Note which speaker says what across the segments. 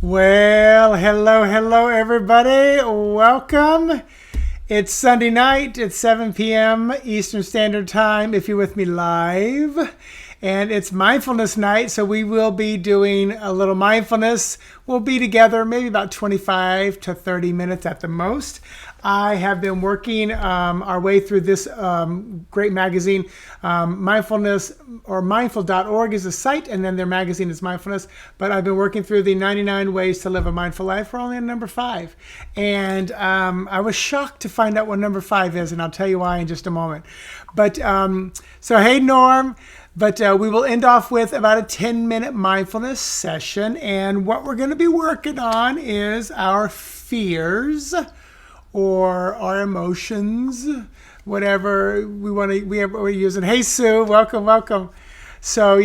Speaker 1: Well, hello, everybody. Welcome. It's Sunday night at 7 p.m. Eastern Standard Time, if you're with me live. And it's Mindfulness night, so we will be doing a little mindfulness. We'll be together maybe about 25 to 30 minutes at the most. I have been working our way through this great magazine. Mindfulness or mindful.org is the site, and then their magazine is Mindfulness. But I've been working through the 99 ways to live a mindful life. We're only on number 5. And I was shocked to find out what number 5 is, and I'll tell you why in just a moment. But so hey, Norm. But we will end off with about a 10-minute mindfulness session. And what we're going to be working on is our fears or our emotions, whatever we're using. Hey, Sue, welcome. So,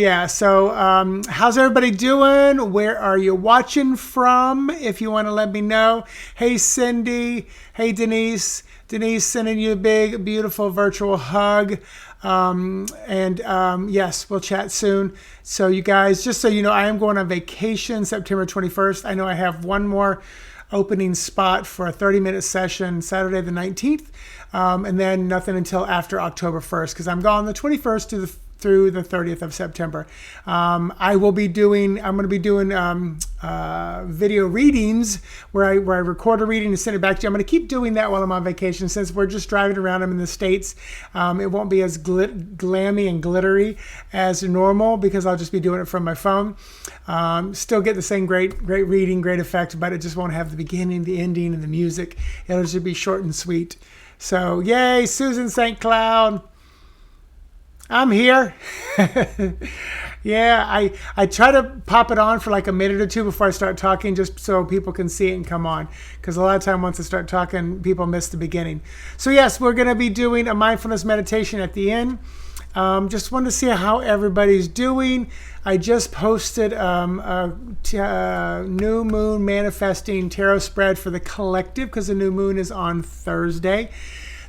Speaker 1: how's everybody doing? Where are you watching from? If you want to let me know. Hey, Cindy. Hey, Denise. Denise, sending you a big, beautiful virtual hug. Yes, we'll chat soon. So you guys, just so you know, I am going on vacation September 21st. I know I have one more opening spot for a 30-minute session Saturday the 19th, and then nothing until after October 1st, because I'm gone the 21st through the 30th of September. I'm going to be doing video readings where I record a reading and send it back to you. I'm going to keep doing that while I'm on vacation, since we're just driving around. I'm in the States. It won't be as glammy and glittery as normal, because I'll just be doing it from my phone. Still get the same great reading, great effect, but it just won't have the beginning, the ending, and the music. It'll just be short and sweet. So yay, Susan St. Cloud. I'm here. Yeah, I try to pop it on for like a minute or two before I start talking, just so people can see it and come on. Because a lot of time once I start talking, people miss the beginning. So yes, we're going to be doing a mindfulness meditation at the end. Just wanted to see how everybody's doing. I just posted a new moon manifesting tarot spread for the collective, because the new moon is on Thursday.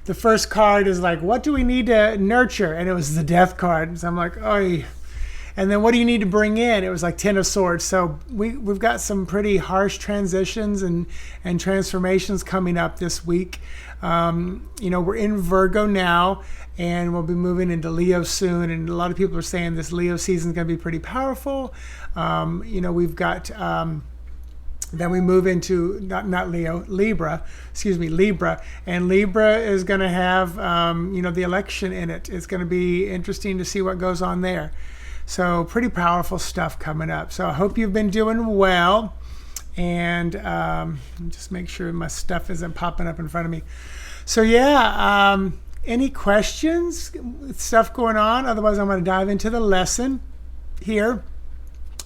Speaker 1: The first card is like, what do we need to nurture? And it was the death card. So I'm like, oy. And then what do you need to bring in? It was like 10 of swords. So we've got some pretty harsh transitions and transformations coming up this week. We're in Virgo now, and we'll be moving into Leo soon. And a lot of people are saying this Leo season is going to be pretty powerful. We've got... Then we move into not Leo, Libra. And Libra is going to have, the election in it. It's going to be interesting to see what goes on there. So pretty powerful stuff coming up. So I hope you've been doing well. And just make sure my stuff isn't popping up in front of me. So any questions? Stuff going on? Otherwise, I'm going to dive into the lesson here.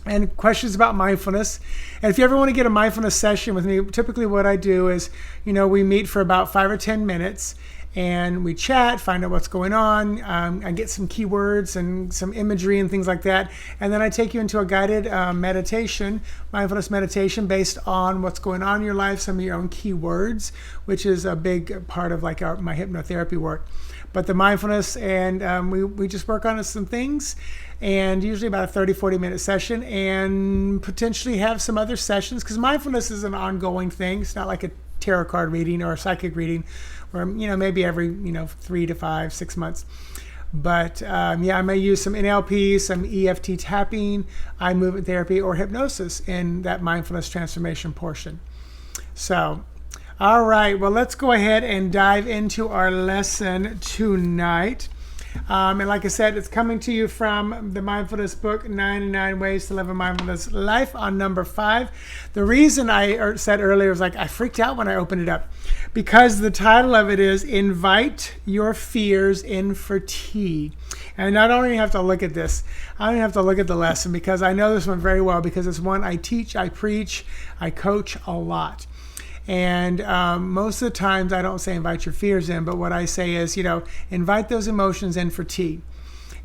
Speaker 1: And questions about mindfulness. And if you ever want to get a mindfulness session with me, typically what I do is, we meet for about 5 or 10 minutes and we chat, find out what's going on. I get some keywords and some imagery and things like that. And then I take you into a guided meditation, mindfulness meditation, based on what's going on in your life, some of your own keywords, which is a big part of my hypnotherapy work. But the mindfulness, and we just work on some things, and usually about a 30-40 minute session, and potentially have some other sessions, because mindfulness is an ongoing thing. It's not like a tarot card reading or a psychic reading where, maybe every 3 to 5, 6 months. But I may use some NLP, some EFT tapping, eye movement therapy, or hypnosis in that mindfulness transformation portion. So all right, well, let's go ahead and dive into our lesson tonight. And like I said, it's coming to you from the Mindfulness book, 99 Ways to Live a Mindfulness Life, on number 5. The reason I said earlier was I freaked out when I opened it up, because the title of it is Invite Your Fears in for Tea. And I don't even have to look at this. I don't even have to look at the lesson, because I know this one very well, because it's one I teach, I preach, I coach a lot. And most of the times I don't say invite your fears in, but what I say is, invite those emotions in for tea.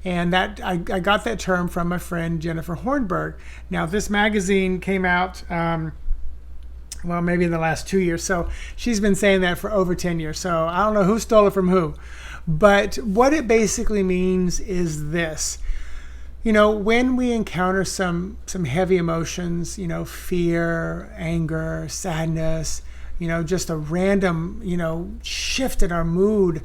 Speaker 1: And that I got that term from my friend Jennifer Hornberg. Now, this magazine came out, maybe in the last 2 years. So she's been saying that for over 10 years. So I don't know who stole it from who. But what it basically means is this. When we encounter some heavy emotions, fear, anger, sadness, just a random, shift in our mood,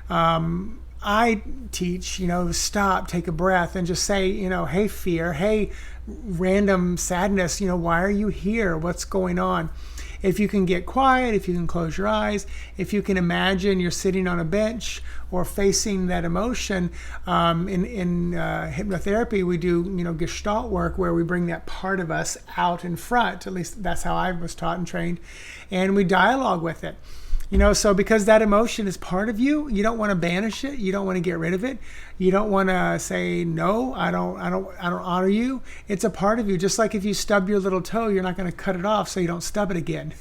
Speaker 1: I teach, stop, take a breath, and just say, hey, fear, hey, random sadness, why are you here? What's going on? If you can get quiet, if you can close your eyes, if you can imagine you're sitting on a bench or facing that emotion, in hypnotherapy, we do, Gestalt work where we bring that part of us out in front. At least that's how I was taught and trained. And we dialogue with it. So because that emotion is part of you, you don't want to banish it. You don't want to get rid of it. You don't want to say, no, I don't honor you. It's a part of you. Just like if you stub your little toe, you're not going to cut it off so you don't stub it again.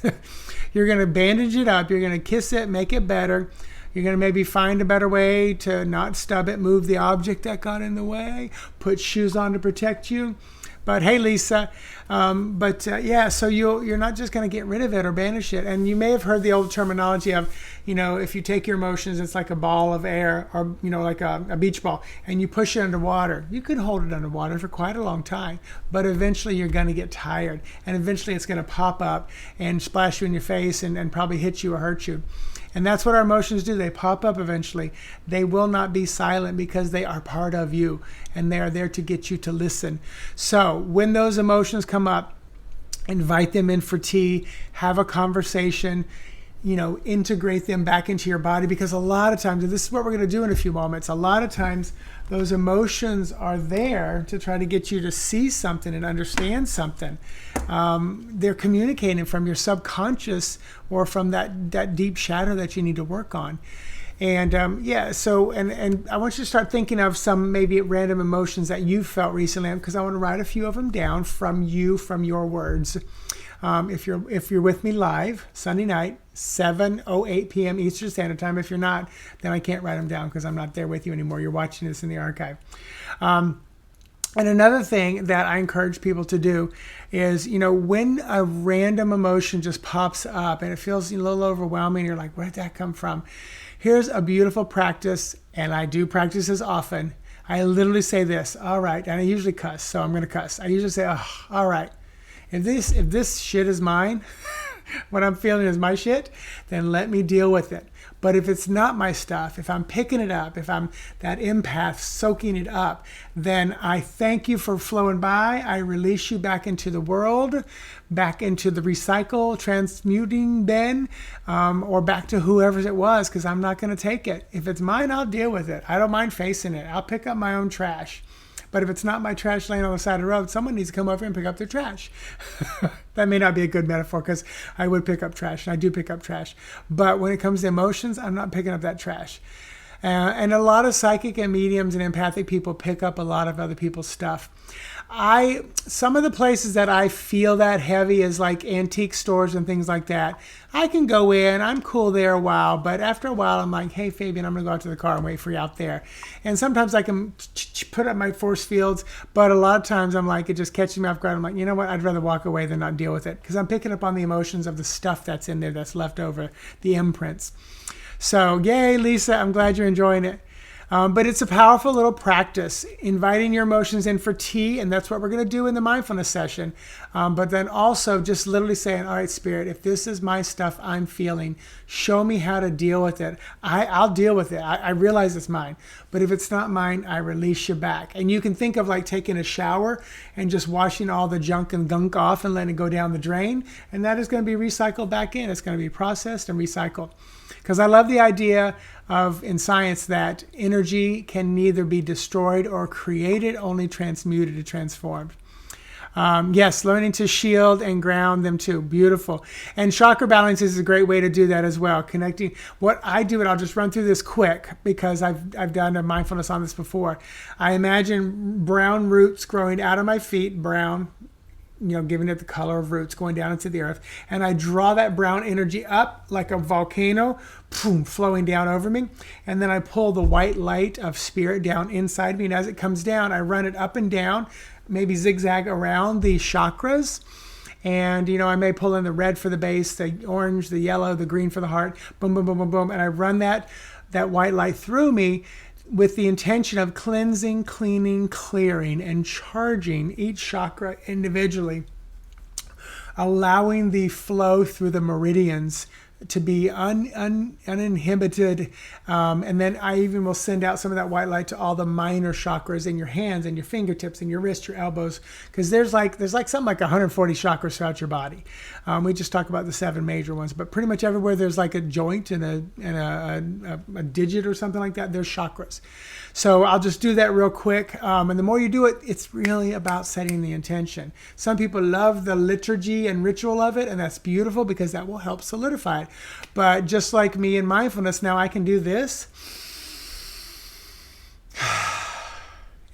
Speaker 1: You're going to bandage it up. You're going to kiss it, make it better. You're going to maybe find a better way to not stub it, move the object that got in the way, put shoes on to protect you. But hey, Lisa, so you're not just going to get rid of it or banish it. And you may have heard the old terminology of, if you take your emotions, it's like a ball of air or, like a beach ball, and you push it underwater. You could hold it underwater for quite a long time, but eventually you're going to get tired. And eventually it's going to pop up and splash you in your face and probably hit you or hurt you. And that's what our emotions do. They pop up eventually. They will not be silent because they are part of you and they are there to get you to listen. So when those emotions come up, invite them in for tea, have a conversation, integrate them back into your body, because a lot of times, and this is what we're going to do in a few moments, a lot of times those emotions are there to try to get you to see something and understand something. They're communicating from your subconscious or from that deep shadow that you need to work on. And and I want you to start thinking of some maybe random emotions that you've felt recently, because I want to write a few of them down from your words. If you're with me live Sunday night, 7:08 p.m. Eastern Standard Time. If you're not, then I can't write them down because I'm not there with you anymore. You're watching this in the archive. And another thing that I encourage people to do is, when a random emotion just pops up and it feels a little overwhelming, you're like, where did that come from? Here's a beautiful practice, and I do practice this often. I literally say this, all right, and I usually cuss, so I'm going to cuss. I usually say, oh, all right, if this shit is mine, what I'm feeling is my shit, then let me deal with it. But if it's not my stuff, if I'm picking it up, if I'm that empath soaking it up, then I thank you for flowing by. I release you back into the world, back into the recycle, transmuting bin, or back to whoever it was, because I'm not going to take it. If it's mine, I'll deal with it. I don't mind facing it. I'll pick up my own trash. But if it's not my trash laying on the side of the road, someone needs to come over and pick up their trash. That may not be a good metaphor, because I would pick up trash, and I do pick up trash. But when it comes to emotions, I'm not picking up that trash. And a lot of psychic and mediums and empathic people pick up a lot of other people's stuff. Some of the places that I feel that heavy is like antique stores and things like that. I can go in, I'm cool there a while, but after a while I'm like, hey Fabian, I'm gonna go out to the car and wait for you out there. And sometimes I can put up my force fields, but a lot of times I'm like, it just catches me off guard. I'm like, you know what, I'd rather walk away than not deal with it, because I'm picking up on the emotions of the stuff that's in there that's left over, the imprints. So yay, Lisa, I'm glad you're enjoying it. But it's a powerful little practice, inviting your emotions in for tea, and that's what we're going to do in the mindfulness session. But then also just literally saying, all right, Spirit, if this is my stuff I'm feeling, show me how to deal with it. I'll deal with it. I realize it's mine. But if it's not mine, I release you back. And you can think of like taking a shower and just washing all the junk and gunk off and letting it go down the drain. And that is going to be recycled back in. It's going to be processed and recycled. Because I love the idea of, in science, that energy can neither be destroyed or created, only transmuted and transformed. Yes, learning to shield and ground them too. Beautiful. And chakra balance is a great way to do that as well. Connecting what I do, and I'll just run through this quick because I've done a mindfulness on this before. I imagine brown roots growing out of my feet, brown, giving it the color of roots going down into the earth. And I draw that brown energy up like a volcano, boom, flowing down over me. And then I pull the white light of spirit down inside me. And as it comes down, I run it up and down, maybe zigzag around the chakras. And, I may pull in the red for the base, the orange, the yellow, the green for the heart, boom, boom, boom, boom, boom. And I run that white light through me, with the intention of cleansing, cleaning, clearing, and charging each chakra individually, allowing the flow through the meridians to be uninhibited. And then I even will send out some of that white light to all the minor chakras in your hands and your fingertips and your wrists, your elbows, because there's like something like 140 chakras throughout your body. We just talk about the 7 major ones, but pretty much everywhere there's like a joint and a digit or something like that, there's chakras. So I'll just do that real quick. And the more you do it, it's really about setting the intention. Some people love the liturgy and ritual of it, and that's beautiful because that will help solidify it. But just like me in mindfulness, now I can do this.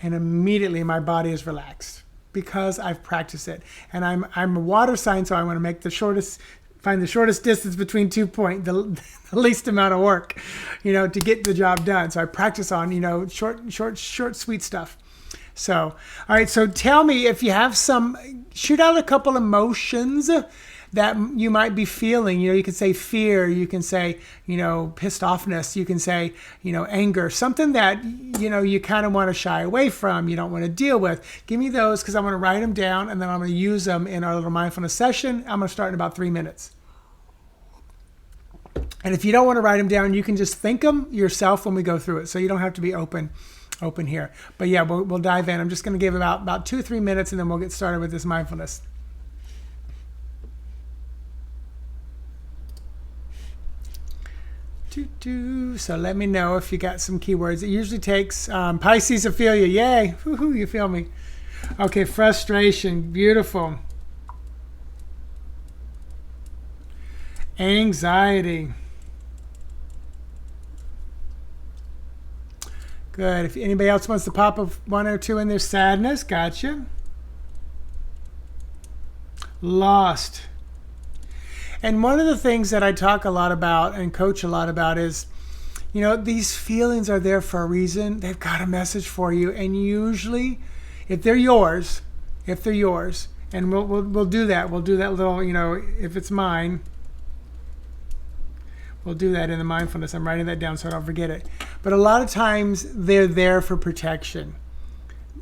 Speaker 1: And immediately my body is relaxed because I've practiced it. And I'm a water sign, so I want to make find the shortest distance between 2 points, the least amount of work, to get the job done. So I practice on, short, sweet stuff. So, all right. So tell me if you have shoot out a couple emotions that you might be feeling. You can say fear, you can say, pissed offness, you can say, anger, something that, you kind of want to shy away from, you don't want to deal with. Give me those because I'm going to write them down and then I'm going to use them in our little mindfulness session. I'm going to start in about 3 minutes. And if you don't want to write them down, you can just think them yourself when we go through it. So you don't have to be open here. But yeah, we'll dive in. I'm just going to give about 2 or 3 minutes and then we'll get started with this mindfulness. So let me know if you got some keywords. It usually takes Pisces, Ophelia. Yay. Woohoo, you feel me. Okay, frustration. Beautiful. Anxiety. Good. If anybody else wants to pop up 1 or 2 in there, sadness. Gotcha. Lost. And one of the things that I talk a lot about and coach a lot about is, these feelings are there for a reason. They've got a message for you. And usually, if they're yours, and we'll do that. We'll do that little, if it's mine, we'll do that in the mindfulness. I'm writing that down so I don't forget it. But a lot of times they're there for protection.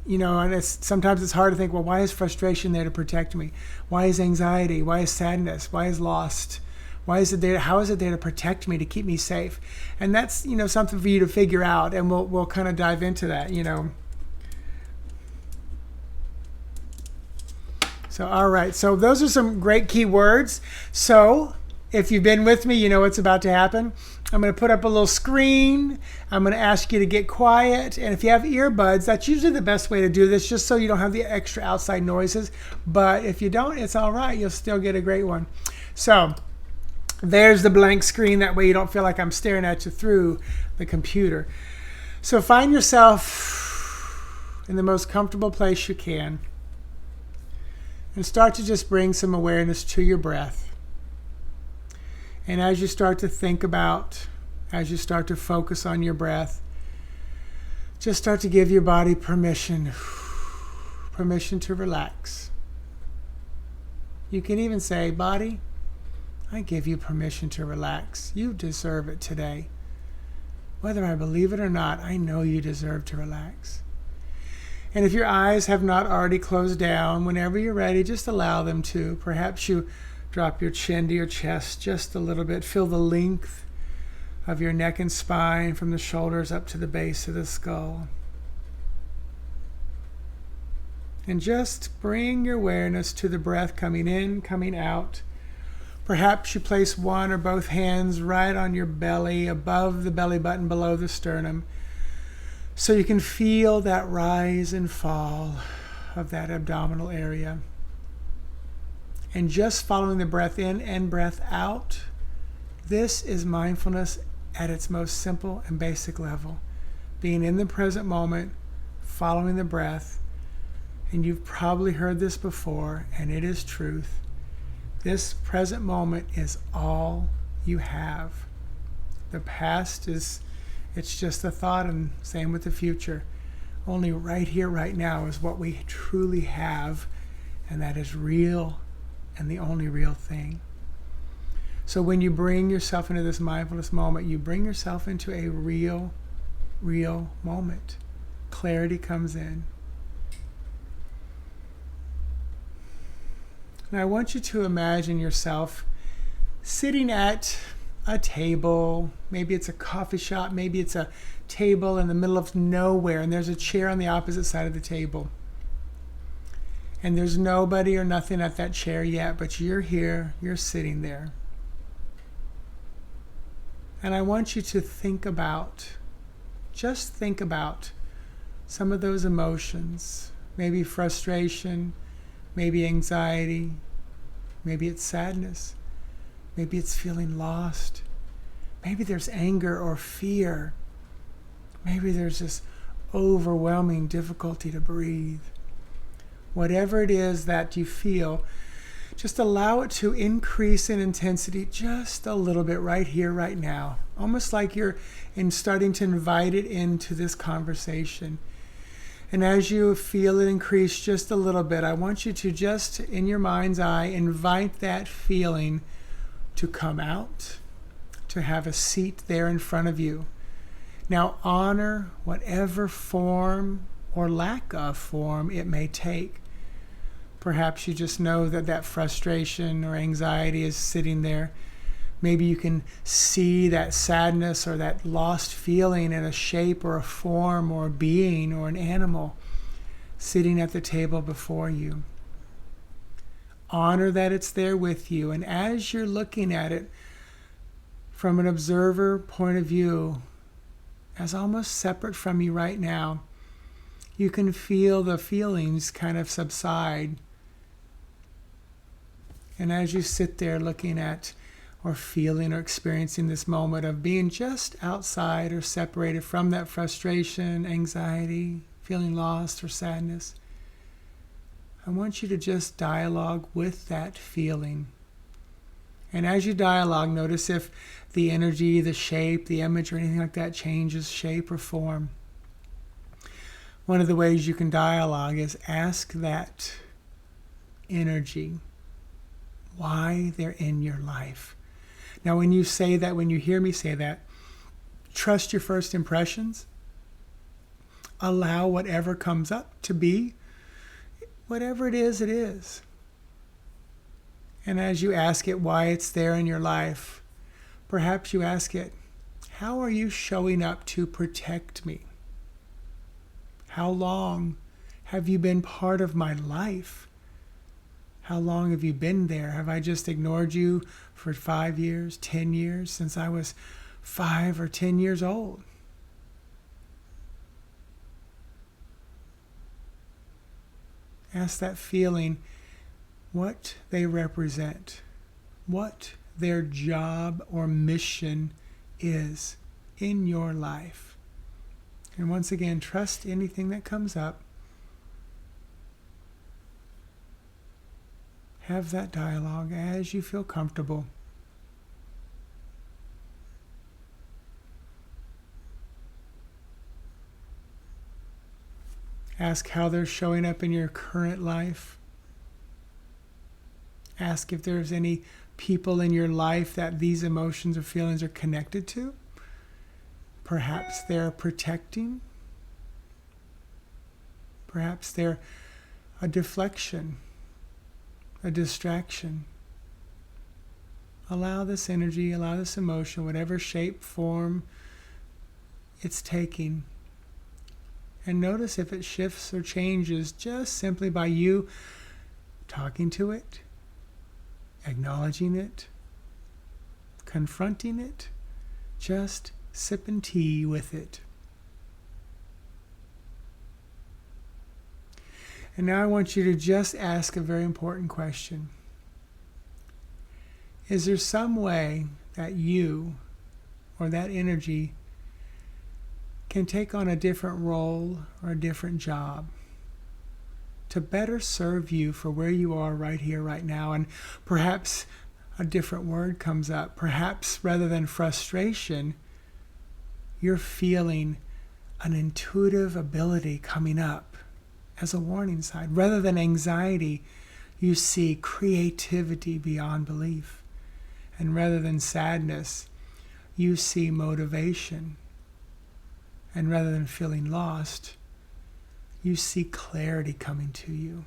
Speaker 1: And sometimes it's hard to think, well, why is frustration there to protect me? Why is anxiety? Why is sadness? Why is lost? Why is it there? How is it there to protect me, to keep me safe? And that's, something for you to figure out, and we'll kind of dive into that, So, all right. So those are some great key words. So if you've been with me, you know what's about to happen. I'm going to put up a little screen. I'm going to ask you to get quiet. And if you have earbuds, that's usually the best way to do this, just so you don't have the extra outside noises. But if you don't, it's all right. You'll still get a great one. So there's the blank screen. That way you don't feel like I'm staring at you through the computer. So find yourself in the most comfortable place you can. And start to just bring some awareness to your breath. And as you start to think about, as you start to focus on your breath, just start to give your body permission to relax. You can even say, body, I give you permission to relax. You deserve it today. Whether I believe it or not, I know you deserve to relax. And if your eyes have not already closed down, whenever you're ready, just allow them to. Perhaps you drop your chin to your chest just a little bit. Feel the length of your neck and spine from the shoulders up to the base of the skull. And just bring your awareness to the breath coming in, coming out. Perhaps you place one or both hands right on your belly, above the belly button, below the sternum, so you can feel that rise and fall of that abdominal area. And just following the breath in and breath out, this is mindfulness at its most simple and basic level. Being in the present moment, following the breath. And you've probably heard this before, and it is truth. This present moment is all you have. The past it's just a thought, and same with the future. Only right here, right now is what we truly have, and that is real and the only real thing. So when you bring yourself into this mindfulness moment, you bring yourself into a real real moment. Clarity comes in. And I want you to imagine yourself sitting at a table. Maybe it's a coffee shop. Maybe it's a table in the middle of nowhere, and there's a chair on the opposite side of the table. And there's nobody or nothing at that chair yet, but you're here, you're sitting there. And I want you to just think about some of those emotions. Maybe frustration, maybe anxiety, maybe it's sadness, maybe it's feeling lost, maybe there's anger or fear, maybe there's this overwhelming difficulty to breathe. Whatever it is that you feel, just allow it to increase in intensity just a little bit right here, right now. Almost like you're starting to invite it into this conversation. And as you feel it increase just a little bit, I want you to just, in your mind's eye, invite that feeling to come out, to have a seat there in front of you. Now honor whatever form or lack of form it may take. Perhaps you just know that frustration or anxiety is sitting there. Maybe you can see that sadness or that lost feeling in a shape or a form or a being or an animal sitting at the table before you. Honor that it's there with you. And as you're looking at it from an observer point of view, as almost separate from you right now, you can feel the feelings kind of subside. And as you sit there looking at or feeling or experiencing this moment of being just outside or separated from that frustration, anxiety, feeling lost or sadness, I want you to just dialogue with that feeling. And as you dialogue, notice if the energy, the shape, the image, or anything like that changes shape or form. One of the ways you can dialogue is ask that energy why they're in your life. Now, when you say that, when you hear me say that, trust your first impressions. Allow whatever comes up to be. Whatever it is, it is. And as you ask it why it's there in your life, perhaps you ask it, how are you showing up to protect me? How long have you been part of my life? How long have you been there? Have I just ignored you for 5 years, 10 years, since I was 5 or 10 years old? Ask that feeling what they represent, what their job or mission is in your life. And once again, trust anything that comes up. Have that dialogue as you feel comfortable. Ask how they're showing up in your current life. Ask if there's any people in your life that these emotions or feelings are connected to. Perhaps they're protecting. Perhaps they're a deflection, a distraction. Allow this energy, allow this emotion, whatever shape, form it's taking. And notice if it shifts or changes just simply by you talking to it, acknowledging it, confronting it, just sipping tea with it. And now I want you to just ask a very important question. Is there some way that you or that energy can take on a different role or a different job to better serve you for where you are right here, right now? And perhaps a different word comes up. Perhaps rather than frustration, you're feeling an intuitive ability coming up as a warning sign. Rather than anxiety, you see creativity beyond belief. And rather than sadness, you see motivation. And rather than feeling lost, you see clarity coming to you.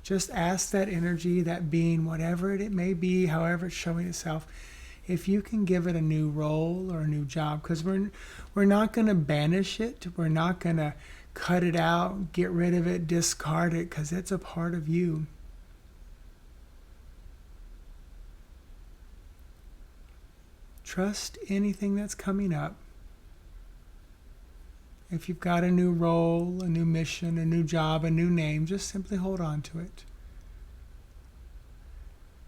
Speaker 1: Just ask that energy, that being, whatever it may be, however it's showing itself, if you can give it a new role or a new job, because we're not going to banish it. We're not going to cut it out, get rid of it, discard it, because it's a part of you. Trust anything that's coming up. If you've got a new role, a new mission, a new job, a new name, just simply hold on to it.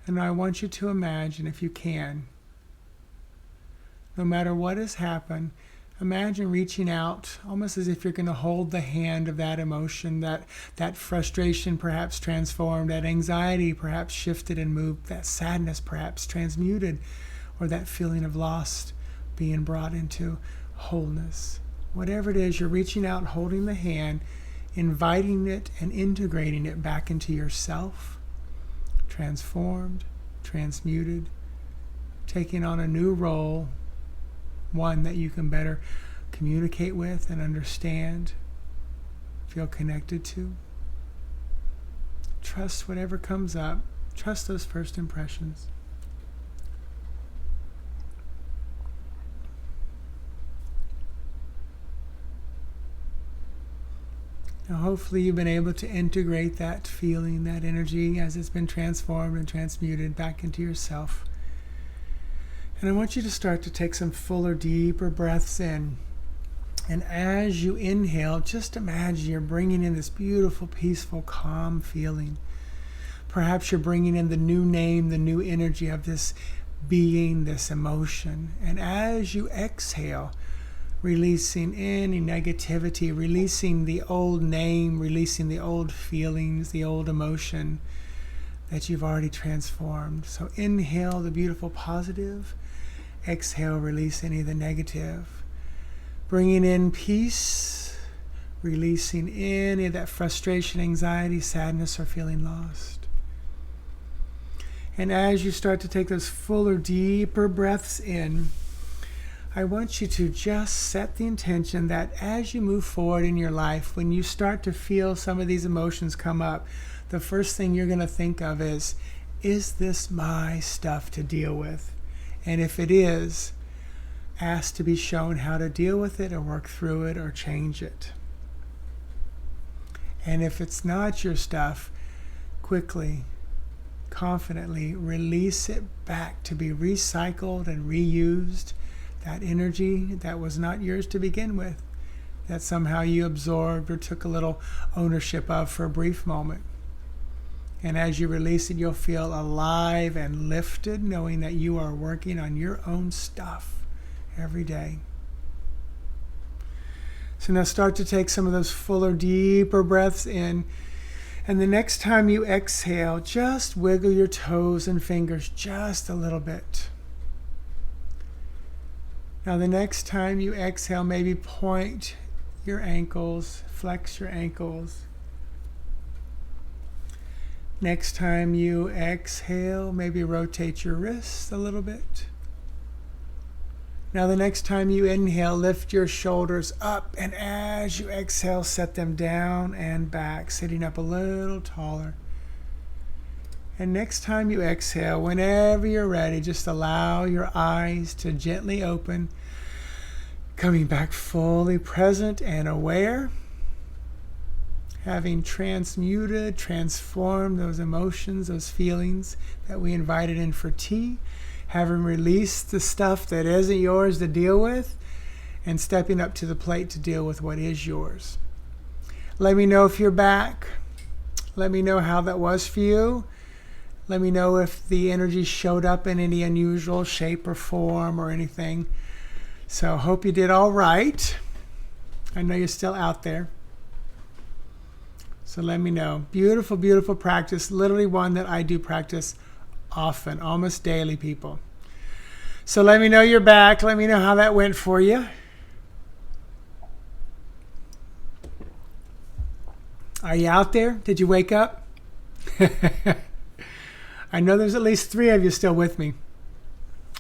Speaker 1: And I want you to imagine, if you can, no matter what has happened, imagine reaching out, almost as if you're going to hold the hand of that emotion, that frustration perhaps transformed, that anxiety perhaps shifted and moved, that sadness perhaps transmuted, or that feeling of loss being brought into wholeness. Whatever it is, you're reaching out, holding the hand, inviting it and integrating it back into yourself, transformed, transmuted, taking on a new role, one that you can better communicate with and understand, feel connected to. Trust whatever comes up. Trust those first impressions. Now, hopefully you've been able to integrate that feeling, that energy as it's been transformed and transmuted back into yourself. And I want you to start to take some fuller, deeper breaths in. And as you inhale, just imagine you're bringing in this beautiful, peaceful, calm feeling. Perhaps you're bringing in the new name, the new energy of this being, this emotion. And as you exhale, releasing any negativity, releasing the old name, releasing the old feelings, the old emotion that you've already transformed. So inhale the beautiful positive, exhale, release any of the negative. Bringing in peace, releasing any of that frustration, anxiety, sadness, or feeling lost. And as you start to take those fuller, deeper breaths in, I want you to just set the intention that as you move forward in your life, when you start to feel some of these emotions come up, the first thing you're going to think of is this my stuff to deal with? And if it is, ask to be shown how to deal with it or work through it or change it. And if it's not your stuff, quickly, confidently release it back to be recycled and reused. That energy that was not yours to begin with, that somehow you absorbed or took a little ownership of for a brief moment. And as you release it, you'll feel alive and lifted, knowing that you are working on your own stuff every day. So now start to take some of those fuller, deeper breaths in. And the next time you exhale, just wiggle your toes and fingers just a little bit. Now the next time you exhale, maybe point your ankles, flex your ankles. Next time you exhale, maybe rotate your wrists a little bit. Now the next time you inhale, lift your shoulders up, and as you exhale, set them down and back, sitting up a little taller. And next time you exhale, whenever you're ready, just allow your eyes to gently open, coming back fully present and aware, having transmuted, transformed those emotions, those feelings that we invited in for tea, having released the stuff that isn't yours to deal with, and stepping up to the plate to deal with what is yours. Let me know if you're back. Let me know how that was for you. Let me know if the energy showed up in any unusual shape or form or anything. So hope you did all right. I know you're still out there. So let me know. Beautiful, beautiful practice. Literally one that I do practice often, almost daily, people. So let me know you're back. Let me know how that went for you. Are you out there? Did you wake up? I know there's at least 3 of you still with me.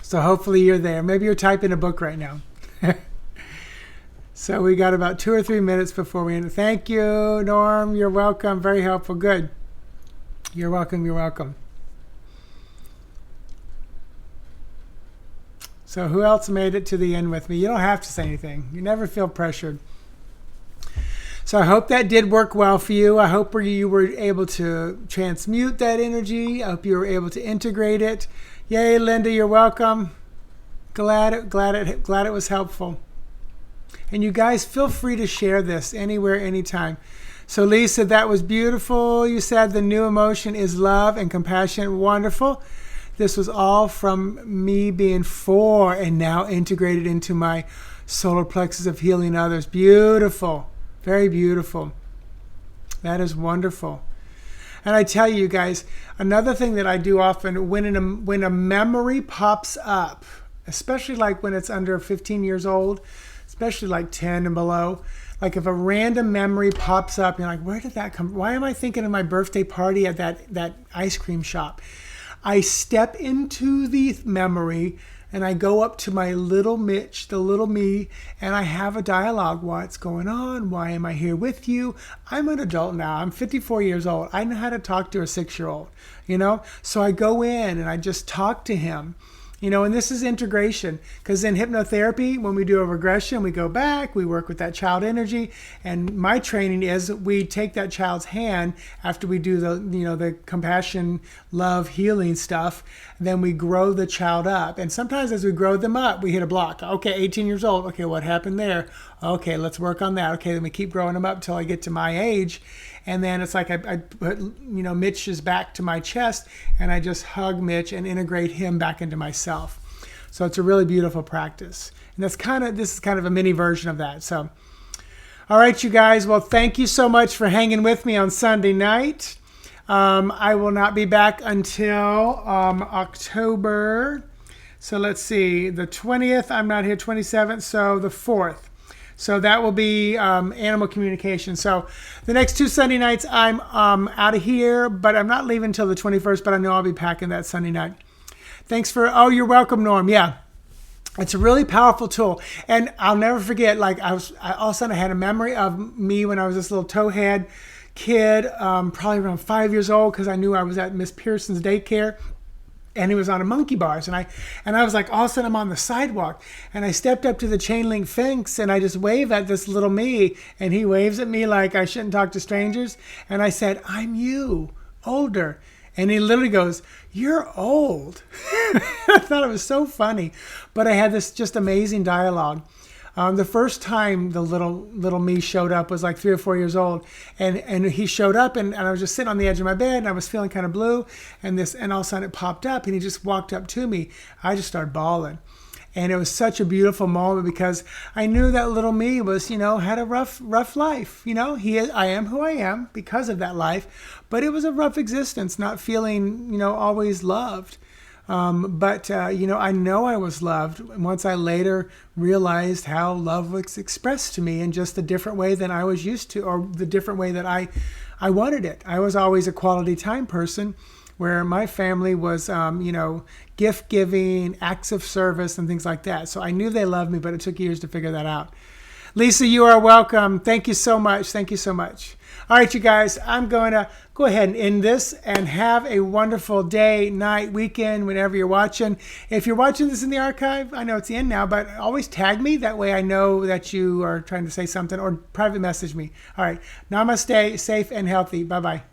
Speaker 1: So hopefully you're there. Maybe you're typing a book right now. So we got about 2 or 3 minutes before we end. Thank you, Norm. You're welcome. Very helpful. Good. You're welcome. You're welcome. So who else made it to the end with me? You don't have to say anything. You never feel pressured. So I hope that did work well for you. I hope you were able to transmute that energy. I hope you were able to integrate it. Yay, Linda, you're welcome. Glad it was helpful. And you guys feel free to share this anywhere, anytime. So Lisa, that was beautiful. You said the new emotion is love and compassion. Wonderful. This was all from me being 4 and now integrated into my solar plexus of healing others. Beautiful. Very beautiful. That is wonderful. And I tell you guys, another thing that I do often when a memory pops up, especially like when it's under 15 years old, especially like 10 and below, like if a random memory pops up, you're like, where did that come from? Why am I thinking of my birthday party at that ice cream shop? I step into the memory and I go up to my little Mitch, the little me, and I have a dialogue. What's going on? Why am I here with you? I'm an adult now. I'm 54 years old. I know how to talk to a 6-year-old, So I go in and I just talk to him. And this is integration, because in hypnotherapy, when we do a regression, we go back, we work with that child energy. And my training is we take that child's hand after we do the compassion, love, healing stuff. Then we grow the child up. And sometimes as we grow them up, we hit a block. Okay, 18 years old. Okay, what happened there? Okay, let's work on that. Okay, then we keep growing them up till I get to my age. And then it's like I put, Mitch's back to my chest, and I just hug Mitch and integrate him back into myself. So it's a really beautiful practice. And this is kind of a mini version of that. So, all right, you guys. Well, thank you so much for hanging with me on Sunday night. I will not be back until October. So let's see, the 20th, I'm not here, 27th, so the 4th. So that will be animal communication. So the next 2 Sunday nights, I'm out of here, but I'm not leaving until the 21st, but I know I'll be packing that Sunday night. Thanks you're welcome, Norm. Yeah, it's a really powerful tool. And I'll never forget, like all of a sudden I had a memory of me when I was this little towhead kid, probably around 5 years old, because I knew I was at Miss Pearson's daycare. And he was on a monkey bars, and I was like, all of a sudden I'm on the sidewalk, and I stepped up to the chain link fence, and I just waved at this little me, and he waves at me like I shouldn't talk to strangers, and I said, I'm you, older, and he literally goes, you're old. I thought it was so funny, but I had this just amazing dialogue. The first time the little me showed up was like 3 or 4 years old, and he showed up, and I was just sitting on the edge of my bed, and I was feeling kind of blue, and all of a sudden it popped up, and he just walked up to me. I just started bawling, and it was such a beautiful moment, because I knew that little me was, had a rough life. I am who I am because of that life, but it was a rough existence, not feeling, always loved. But I know I was loved once I later realized how love was expressed to me in just a different way than I was used to, or the different way that I wanted it. I was always a quality time person, where my family was, gift giving, acts of service, and things like that. So I knew they loved me, but it took years to figure that out. Lisa, you are welcome. Thank you so much. Thank you so much. All right, you guys, I'm going to go ahead and end this, and have a wonderful day, night, weekend, whenever you're watching. If you're watching this in the archive, I know it's the end now, but always tag me. That way I know that you are trying to say something, or private message me. All right. Namaste, safe and healthy. Bye-bye.